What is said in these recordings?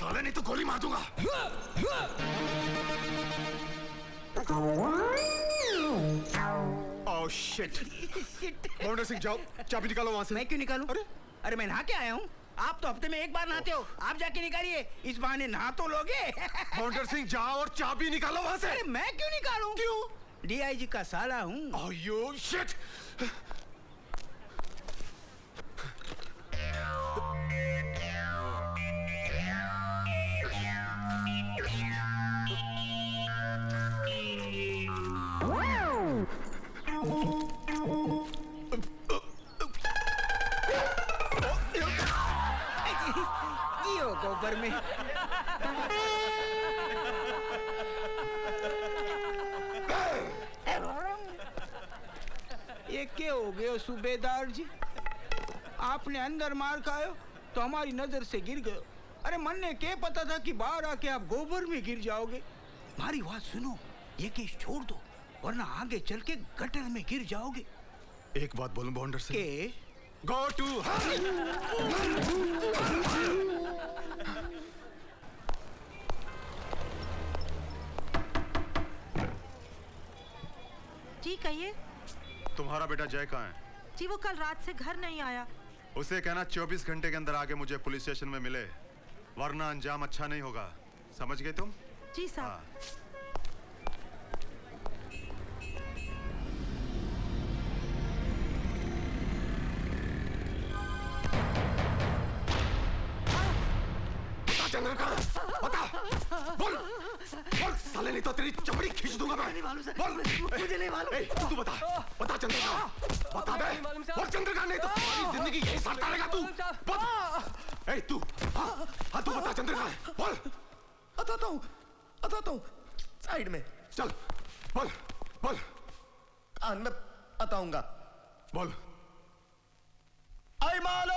साले नहीं तो गोली मार दूंगा। Oh shit. बाउंडर सिंह जाओ, चाबी निकालो वहां से। मैं क्यों निकालूं? अरे मैं नहा के आया हूँ। आप तो हफ्ते में एक बार नहाते हो, आप जाके निकालिए। इस बहाने नहा तो लोगे। बाउंडर सिंह जाओ और चाबी निकालो वहां से। अरे मैं क्यों निकालूं? क्यों? डीआईजी का साला हूँ। Oh you shit. जियो गोबर में। ये क्या हो गया सूबेदार जी? आपने अंदर मार खायो तो हमारी नजर से गिर गए। अरे मन ने क्या पता था कि बाहर आके आप गोबर में गिर जाओगे। हमारी बात सुनो, ये केस छोड़ दो वरना आगे चल के गटर में गिर जाओगे। एक बात बोलूं बाउंडर सिंह? के गो टू जी कहिए। तुम्हारा बेटा जय कहाँ है? जी वो कल रात से घर नहीं आया। उसे कहना 24 घंटे के अंदर आके मुझे पुलिस स्टेशन में मिले, वरना अंजाम अच्छा नहीं होगा। समझ गए तुम? जी साहब। चंद्र का बता, बोल बोल साले नहीं तो तेरी चमड़ी खींच दूंगा मैं। नहीं मालूम सर। बोल। मुझे नहीं मालूम। तू बता, बता चंद्र का, बता दे। बोल चंद्र का, नहीं तो सारी जिंदगी यही साड़ता रहेगा तू। बता। तू हाँ तू बता चंद्र का, बोल। बताता हूँ साइड में। चल बोल बोल। कान में बताऊंगा। बोल। आई मालो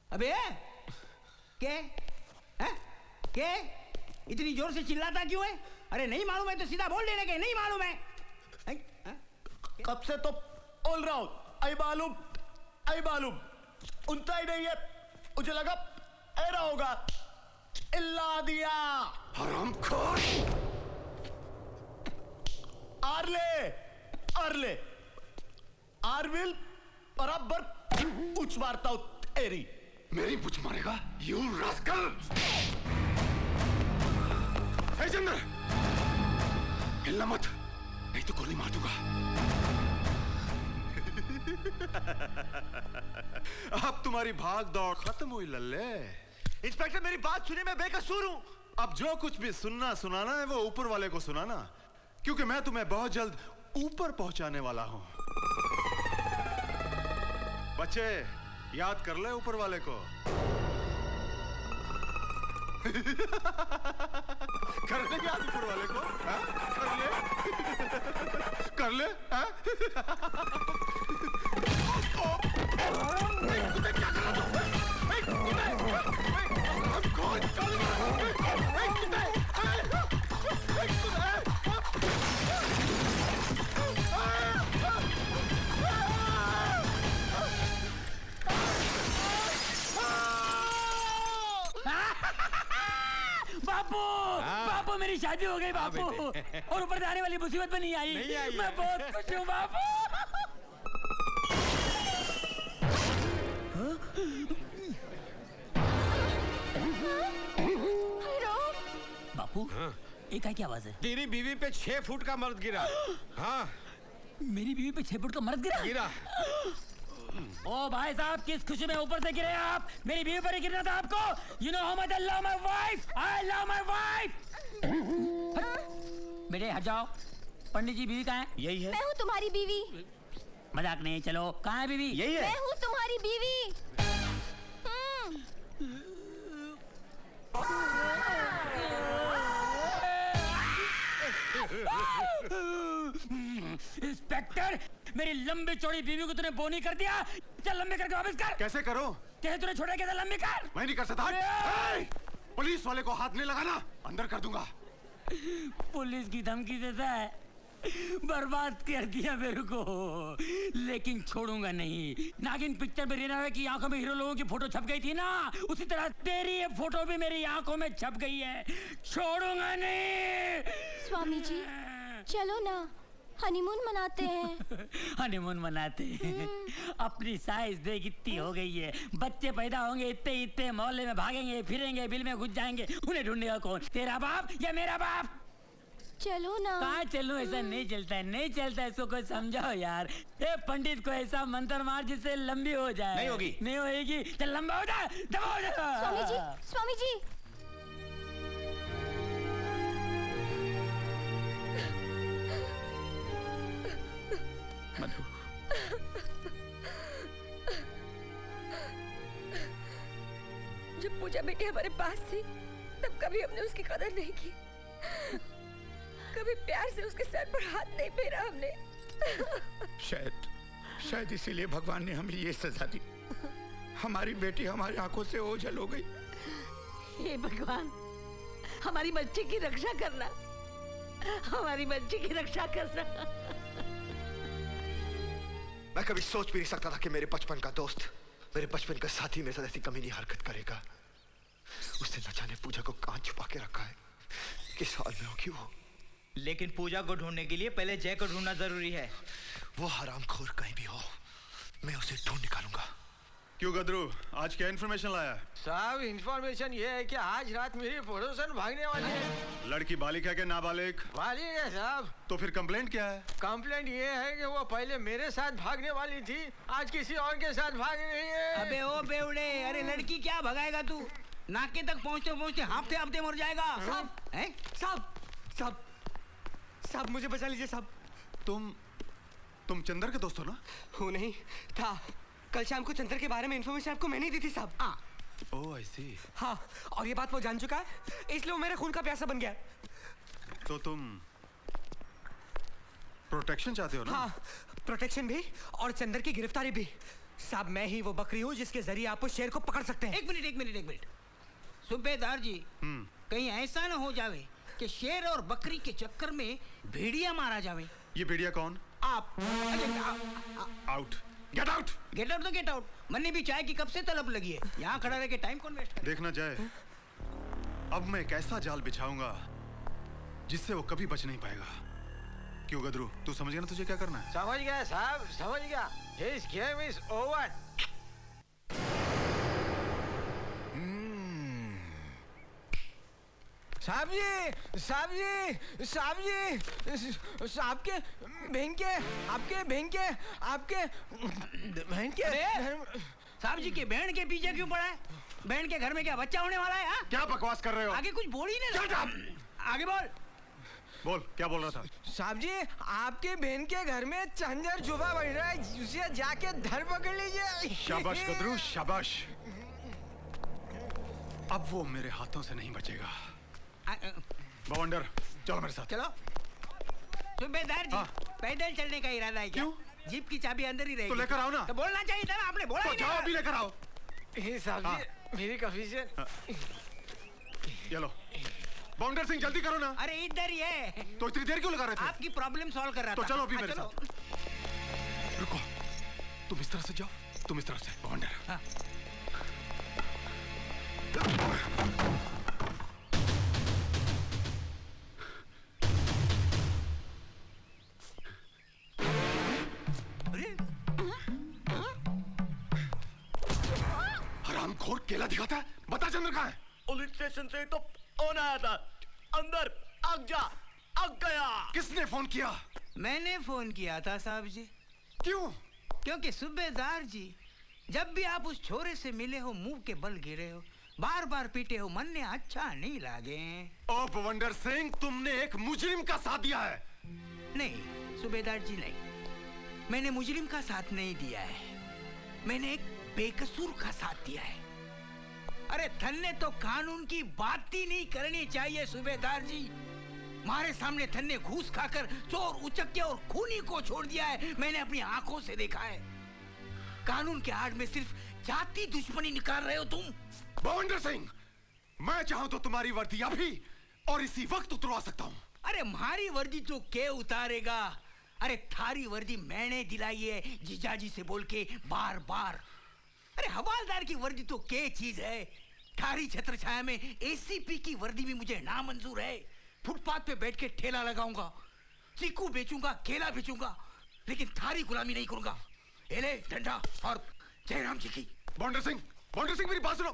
अबे क्या है? क्या इतनी जोर से चिल्लाता क्यों है? अरे नहीं मालूम है तो सीधा बोल देने के नहीं मालूम है। कब से तो बोल रहा हूं आई मालूम उनता ही नहीं है। मुझे लगा ऐरा होगा। इल्ला दिया हरामखोर। आरले आरविल बराबर उच मारता हूं तेरी। मेरी पूछ मारेगा? You rascal. हे चंद्र, हिलना मत नहीं तो गोली मार दूंगा। अब तुम्हारी भाग दौड़ खत्म हुई लल्ले। इंस्पेक्टर मेरी बात सुनिए, मैं बेकसूर हूं। अब जो कुछ भी सुनना सुनाना है वो ऊपर वाले को सुनाना, क्योंकि मैं तुम्हें बहुत जल्द ऊपर पहुंचाने वाला हूं। बच्चे याद कर ले ऊपर वाले को। कर ले याद ऊपर वाले को। हा? कर ले हा? क्या कर रहा तू? बापू मेरी शादी हो गई बापू, और ऊपर जाने वाली मुसीबत में नहीं आई। मैं बहुत खुश हूँ बापू। बापू एक क्या आवाज है? तेरी बीवी पे 6 फुट का मर्द गिरा। हाँ मेरी बीवी पे 6 फुट का मर्द गिरा। ओ भाई साहब, किस खुशी में ऊपर से गिरे आप? मेरी बीवी पर ही गिरना था आपको। You know how much I love my wife. I love my wife. बेटे हट जाओ। पंडित जी बीवी कहाँ है? यही है। मैं हूँ तुम्हारी बीवी। मजाक नहीं, चलो कहाँ है बीवी? यही है। मैं हूँ तुम्हारी बीवी। इंस्पेक्टर, मेरी लंबी चौड़ी बीवी को तूने बोनी कर दिया। चल लंबी करके वापस कर। कैसे करो? कैसे तूने छोड़ा? कैसे लंबी कर? मैं नहीं कर सकता। पुलिस वाले को हाथ नहीं लगाना, अंदर कर दूंगा। पुलिस की धमकी देता है, बर्बाद कर दिया मेरे को, लेकिन छोड़ूंगा नहीं। नागिन पिक्चर में रीना की आंखों में हीरो लोगों की फोटो छप गई थी ना, उसी तरह तेरी ये फोटो भी मेरी आंखों में छप गई है, छोड़ूंगा नहीं। स्वामी जी चलो ना, हनीमून मनाते हैं। हनीमून मनाते हैं। अपनी साइज देख इतनी हो गई है, बच्चे पैदा होंगे इतने इतने, मोहल्ले में भागेंगे फिरेंगे, बिल में घुस जाएंगे, उन्हें ढूंढेगा कौन, तेरा बाप या मेरा बाप? चलो ना। कहाँ चलूं? ऐसा नहीं चलता है, नहीं चलता है, इसको कोई समझाओ यार। ए पंडित को ऐसा मंत्र मार जिससे लंबी हो जाए। नहीं होगी। नहीं होगी, चल लंबा हो जा, दबा हो जा। स्वामी जी, स्वामी जी। मधु, जब पूजा बेटी हमारे पास थी तब कभी हमने उसकी कदर नहीं की, कभी प्यार से उसके सर पर हाथ नहीं फेरा हमने। शायद इसीलिए भगवान ने हमें ये सजा दी। हमारी बेटी हमारी आंखों से ओझल हो गई। हे भगवान, हमारी बच्ची की रक्षा करना, हमारी बच्ची की रक्षा करना। मैं कभी सोच भी नहीं सकता था कि मेरे बचपन का दोस्त, मेरे बचपन का साथी मेरे साथ ऐसी कमीनी हरकत करेगा। उसने न जाने पूजा को कहां छुपा के रखा है, किस हाल में होगी वो। लेकिन पूजा को ढूंढने के लिए पहले जय को ढूंढना जरूरी है। वो हरामखोर कहीं भी हो, मैं उसे ढूंढ निकालूंगा। क्यों गदरू, आज क्या इन्फॉर्मेशन लाया? साहब इन्फॉर्मेशन ये है कि आज रात मेरी पड़ोसन भागने वाली है। लड़की बालिक है कि नाबालिग? बालिग है साहब। तो फिर कंप्लेंट क्या है? कंप्लेंट ये है कि वो पहले मेरे साथ भागने वाली थी, आज किसी और के साथ भाग रही है। अबे ओ बेवड़े, अरे लड़की क्या भगाएगा तू? नाके तक पहुंचते पहुंचते हाफते हाफते मर जाएगा। साहब, हैं? साहब मुझे बचा लीजिए साहब। तुम चंदर के दोस्त हो ना? हो नहीं था, कल शाम को चंदर के बारे में इन्फॉर्मेशन आपको मैंने दी थी साहब। ओह आई सी। हाँ, और ये बात वो जान चुका है, इसलिए वो मेरे खून का प्यासा बन गया। तो तुम प्रोटेक्शन चाहते हो ना? हाँ, प्रोटेक्शन भी और चंदर की गिरफ्तारी भी। साहब मैं ही वो बकरी हूँ जिसके जरिए आप उस शेर को पकड़ सकते हैं। एक मिनट सूबेदार जी, कहीं ऐसा ना हो जावे कि शेर और बकरी के चक्कर में भेड़िया मारा जावे। ये भेड़िया कौन? आप। Out, get out. Get out तो गेट आउट, मन्ने भी चाय की कब से तलब लगी है, यहाँ खड़ा रह के टाइम कौन वेस्ट करे? देखना जाए, अब मैं एक ऐसा जाल बिछाऊंगा जिससे वो कभी बच नहीं पाएगा। क्यों गदरू, तू समझ गया ना तुझे क्या करना है? समझ गया साहब, समझ गया। His game is over. साहब के बहन के आपके बहन के साहब जी के बहन के पीछे क्यों पड़ा है? बहन के घर में क्या बच्चा होने वाला है? हाँ? क्या बकवास कर रहे हो? आगे कुछ बोल ही नहीं। आगे बोल, क्या बोल रहा था? साहब जी, आपके बहन के घर में चंदर जुबा बन रहा है, उसे जाके धर पकड़ लीजिए। शाबाश गदरू, शाबाश। अब वो मेरे हाथों से नहीं बचेगा। बवंडर, चलो मेरे साथ। चलो। सूबेदार जी, पैदल चलने का इरादा है क्या? क्यों? जीप की चाबी अंदर ही रहेगी। तो लेकर आओ ना। तो बोलना चाहिए था ना, आपने बोला ही जाओ नहीं। अभी लेकर आओ। साहब जी, मेरी कन्फ्यूजन। ये लो, बाउंडर सिंह जल्दी करो ना। अरे इधर ही है। तो इतनी देर क्यों लगा रहे थे? आपकी प्रॉब्लम सॉल्व कर रहा था। तो चलो अभी मेरे चलो। साथ। रुको, तुम इस तरफ से जाओ, तुम इस तरफ से। बाउंडर। हाँ। हरामखोर केला दिखाता है, बता चंद्र कहाँ है? पुलिस स्टेशन से तो फोन आया था, अंदर आग गया। किसने फोन किया? मैंने फोन किया था साहब जी। क्यों? क्योंकि सूबेदार जी, जब भी आप उस छोरे से मिले हो, मुंह के बल गिरे हो, बार बार पीटे हो, मन ने अच्छा नहीं लागे। ओ बवंडर सिंह, तुमने एक मुजरिम का साथ दिया है। नहीं सूबेदार जी, नहीं, मैंने मुजरिम का साथ नहीं दिया है, मैंने एक बेकसूर का साथ दिया है। अरे थन्ने तो कानून की बात ही नहीं करनी चाहिए सूबेदार जी। हमारे सामने थन्ने घूस खाकर चोर, उचक्के और खूनी को छोड़ दिया है, मैंने अपनी आंखों से देखा है। कानून के आड़ में सिर्फ जाति दुश्मनी निकाल रहे हो तुम। बवंडर सिंह, मैं चाहूं तो तुम्हारी वर्दी अभी और इसी वक्त उतरवा सकता हूं। अरे मारी वर्दी तो के उतारेगा? अरे थारी वर्दी मैंने दिलाई है जीजाजी से बोल के बार बार। अरे हवालदार की वर्दी तो के चीज है? थारी छत्र छाया में एसीपी की वर्दी भी मुझे नामंजूर है। फुटपाथ पे बैठ के ठेला लगाऊंगा, चीकू बेचूंगा, केला बेचूंगा, लेकिन थारी गुलामी नहीं करूंगा। एले डंडा और जयराम जी की। बॉन्डर सिंह मेरी बात सुनो।